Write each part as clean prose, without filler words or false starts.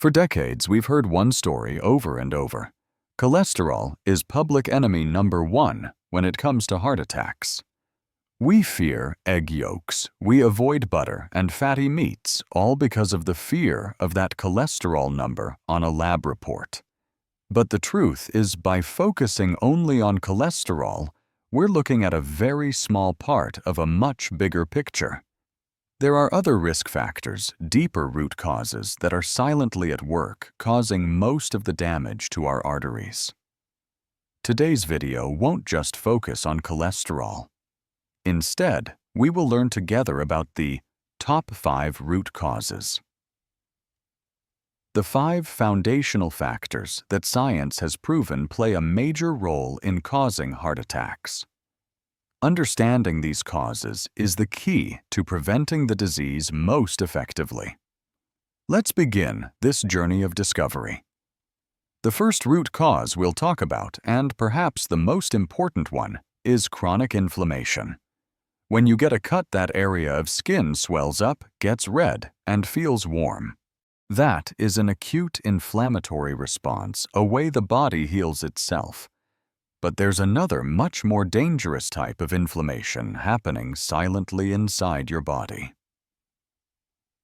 For decades, we've heard one story over and over. Cholesterol is public enemy number one when it comes to heart attacks. We fear egg yolks, we avoid butter and fatty meats, all because of the fear of that cholesterol number on a lab report. But the truth is, by focusing only on cholesterol, we're looking at a very small part of a much bigger picture. There are other risk factors, deeper root causes that are silently at work, causing most of the damage to our arteries. Today's video won't just focus on cholesterol. Instead, we will learn together about the top 5 root causes. The 5 foundational factors that science has proven play a major role in causing heart attacks. Understanding these causes is the key to preventing the disease most effectively. Let's begin this journey of discovery. The first root cause we'll talk about, and perhaps the most important one, is chronic inflammation. When you get a cut, that area of skin swells up, gets red, and feels warm. That is an acute inflammatory response, a way the body heals itself. But there's another, much more dangerous type of inflammation happening silently inside your body.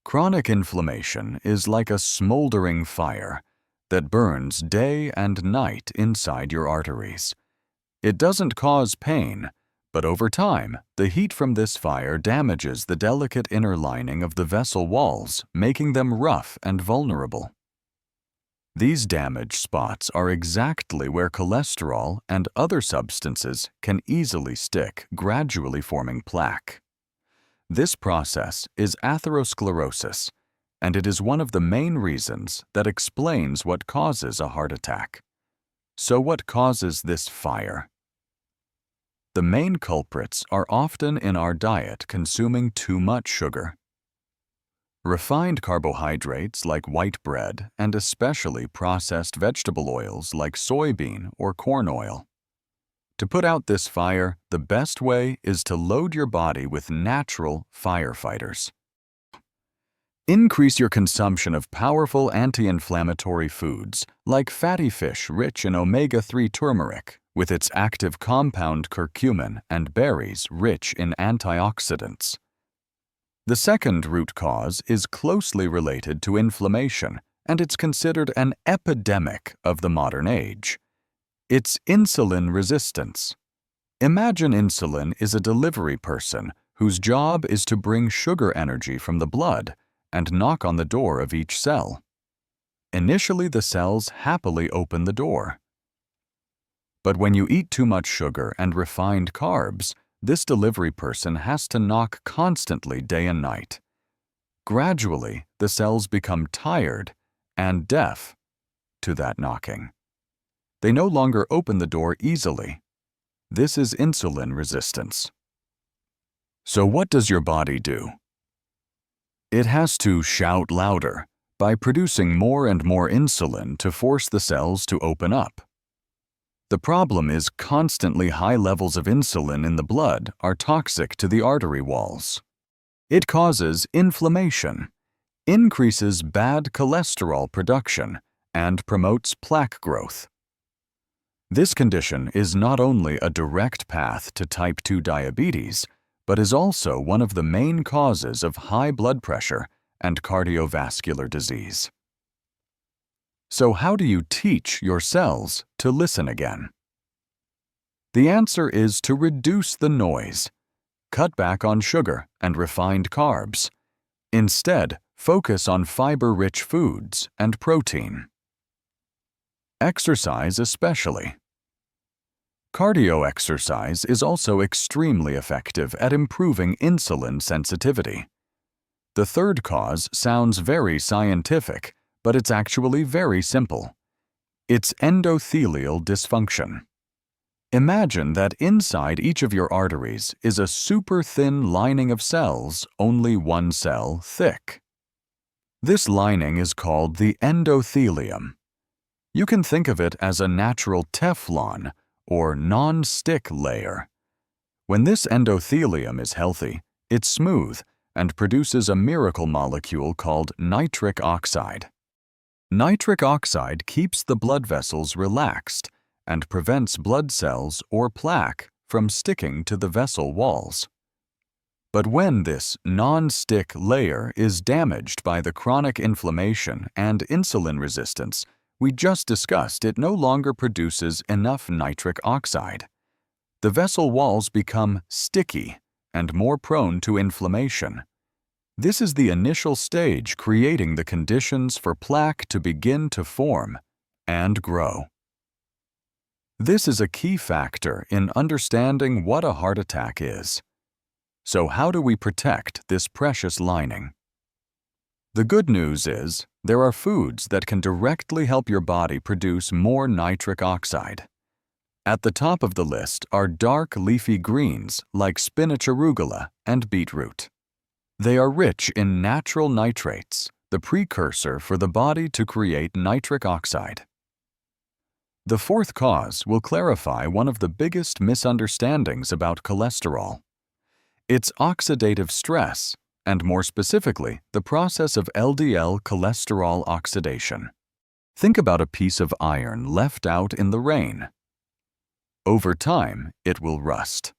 Chronic inflammation is like a smoldering fire that burns day and night inside your arteries. It doesn't cause pain, but over time, the heat from this fire damages the delicate inner lining of the vessel walls, making them rough and vulnerable. These damaged spots are exactly where cholesterol and other substances can easily stick, gradually forming plaque. This process is atherosclerosis, and it is one of the main reasons that explains what causes a heart attack. So what causes this fire? The main culprits are often in our diet, consuming too much sugar. Refined carbohydrates like white bread, and especially processed vegetable oils like soybean or corn oil. To put out this fire, the best way is to load your body with natural firefighters. Increase your consumption of powerful anti-inflammatory foods like fatty fish rich in omega-3 turmeric, with its active compound curcumin, and berries rich in antioxidants. The second root cause is closely related to inflammation, and it's considered an epidemic of the modern age. It's insulin resistance. Imagine insulin is a delivery person whose job is to bring sugar energy from the blood and knock on the door of each cell. Initially, the cells happily open the door. But when you eat too much sugar and refined carbs, this delivery person has to knock constantly day and night. Gradually, the cells become tired and deaf to that knocking. They no longer open the door easily. This is insulin resistance. So what does your body do? It has to shout louder by producing more and more insulin to force the cells to open up. The problem is constantly high levels of insulin in the blood are toxic to the artery walls. It causes inflammation, increases bad cholesterol production, and promotes plaque growth. This condition is not only a direct path to type 2 diabetes, but is also one of the main causes of high blood pressure and cardiovascular disease. So how do you teach your cells to listen again? The answer is to reduce the noise. Cut back on sugar and refined carbs. Instead, focus on fiber-rich foods and protein. Exercise especially. Cardio exercise is also extremely effective at improving insulin sensitivity. The third cause sounds very scientific, but it's actually very simple. It's endothelial dysfunction. Imagine that inside each of your arteries is a super thin lining of cells, only one cell thick. This lining is called the endothelium. You can think of it as a natural Teflon, or non-stick layer. When this endothelium is healthy, it's smooth and produces a miracle molecule called nitric oxide. Nitric oxide keeps the blood vessels relaxed and prevents blood cells or plaque from sticking to the vessel walls. But when this non-stick layer is damaged by the chronic inflammation and insulin resistance we just discussed, it no longer produces enough nitric oxide. The vessel walls become sticky and more prone to inflammation. This is the initial stage, creating the conditions for plaque to begin to form and grow. This is a key factor in understanding what a heart attack is. So how do we protect this precious lining? The good news is there are foods that can directly help your body produce more nitric oxide. At the top of the list are dark leafy greens like spinach arugula and beetroot. They are rich in natural nitrates, the precursor for the body to create nitric oxide. The fourth cause will clarify one of the biggest misunderstandings about cholesterol. It's oxidative stress, and more specifically, the process of LDL cholesterol oxidation. Think about a piece of iron left out in the rain. Over time, it will rust.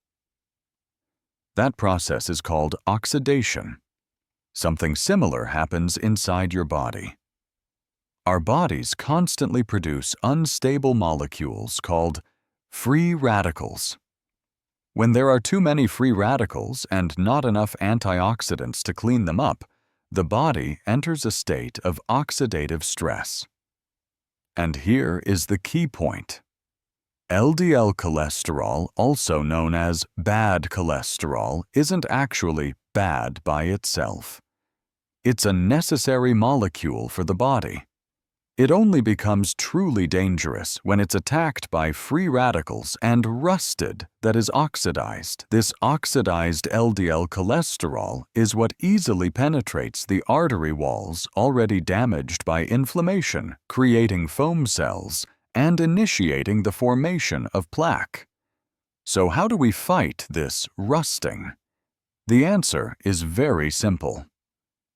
That process is called oxidation. Something similar happens inside your body. Our bodies constantly produce unstable molecules called free radicals. When there are too many free radicals and not enough antioxidants to clean them up, the body enters a state of oxidative stress. And here is the key point. LDL cholesterol, also known as bad cholesterol, isn't actually bad by itself. It's a necessary molecule for the body. It only becomes truly dangerous when it's attacked by free radicals and rusted, that is oxidized. This oxidized LDL cholesterol is what easily penetrates the artery walls already damaged by inflammation, creating foam cells and initiating the formation of plaque. So how do we fight this rusting? The answer is very simple.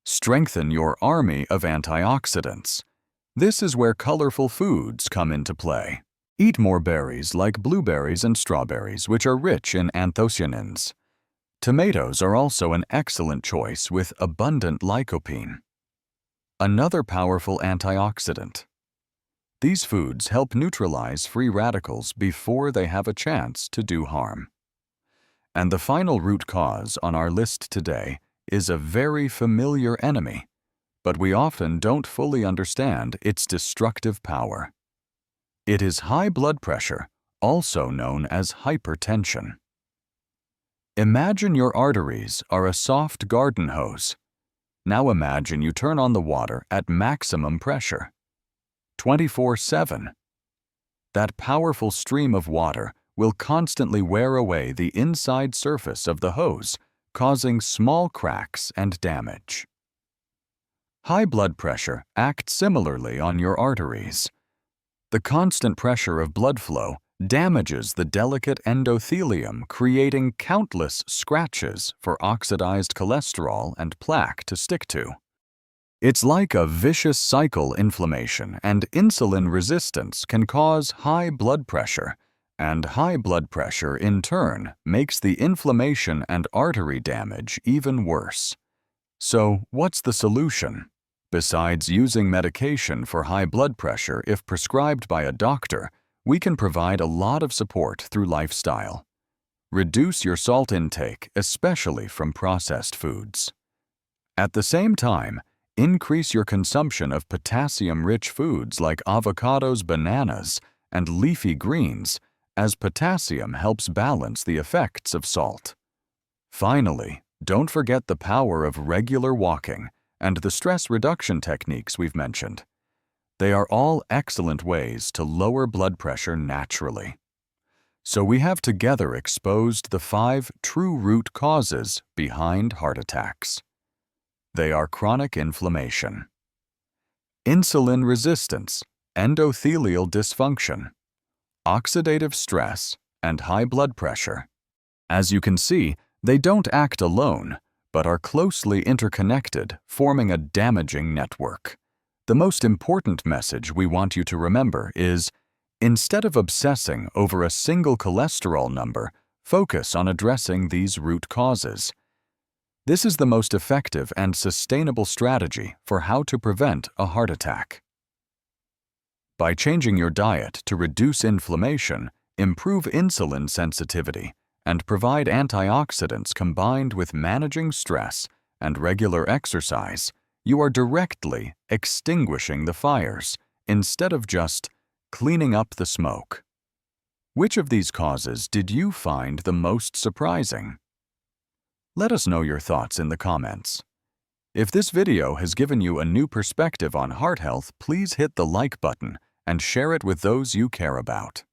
Strengthen your army of antioxidants. This is where colorful foods come into play. Eat more berries like blueberries and strawberries, which are rich in anthocyanins. Tomatoes are also an excellent choice with abundant lycopene, another powerful antioxidant. These foods help neutralize free radicals before they have a chance to do harm. And the final root cause on our list today is a very familiar enemy, but we often don't fully understand its destructive power. It is high blood pressure, also known as hypertension. Imagine your arteries are a soft garden hose. Now imagine you turn on the water at maximum pressure, 24/7. That powerful stream of water will constantly wear away the inside surface of the hose, causing small cracks and damage. High blood pressure acts similarly on your arteries. The constant pressure of blood flow damages the delicate endothelium, creating countless scratches for oxidized cholesterol and plaque to stick to. It's like a vicious cycle. Inflammation and insulin resistance can cause high blood pressure, and high blood pressure in turn makes the inflammation and artery damage even worse. So, what's the solution? Besides using medication for high blood pressure if prescribed by a doctor, we can provide a lot of support through lifestyle. Reduce your salt intake, especially from processed foods. At the same time, increase your consumption of potassium-rich foods like avocados, bananas, and leafy greens, as potassium helps balance the effects of salt. Finally, don't forget the power of regular walking and the stress reduction techniques we've mentioned. They are all excellent ways to lower blood pressure naturally. So we have together exposed the 5 true root causes behind heart attacks. They are chronic inflammation, insulin resistance, endothelial dysfunction, oxidative stress, and high blood pressure. As you can see, they don't act alone, but are closely interconnected, forming a damaging network. The most important message we want you to remember is, instead of obsessing over a single cholesterol number, focus on addressing these root causes. This is the most effective and sustainable strategy for how to prevent a heart attack. By changing your diet to reduce inflammation, improve insulin sensitivity, and provide antioxidants combined with managing stress and regular exercise, you are directly extinguishing the fires instead of just cleaning up the smoke. Which of these causes did you find the most surprising? Let us know your thoughts in the comments. If this video has given you a new perspective on heart health, please hit the like button and share it with those you care about.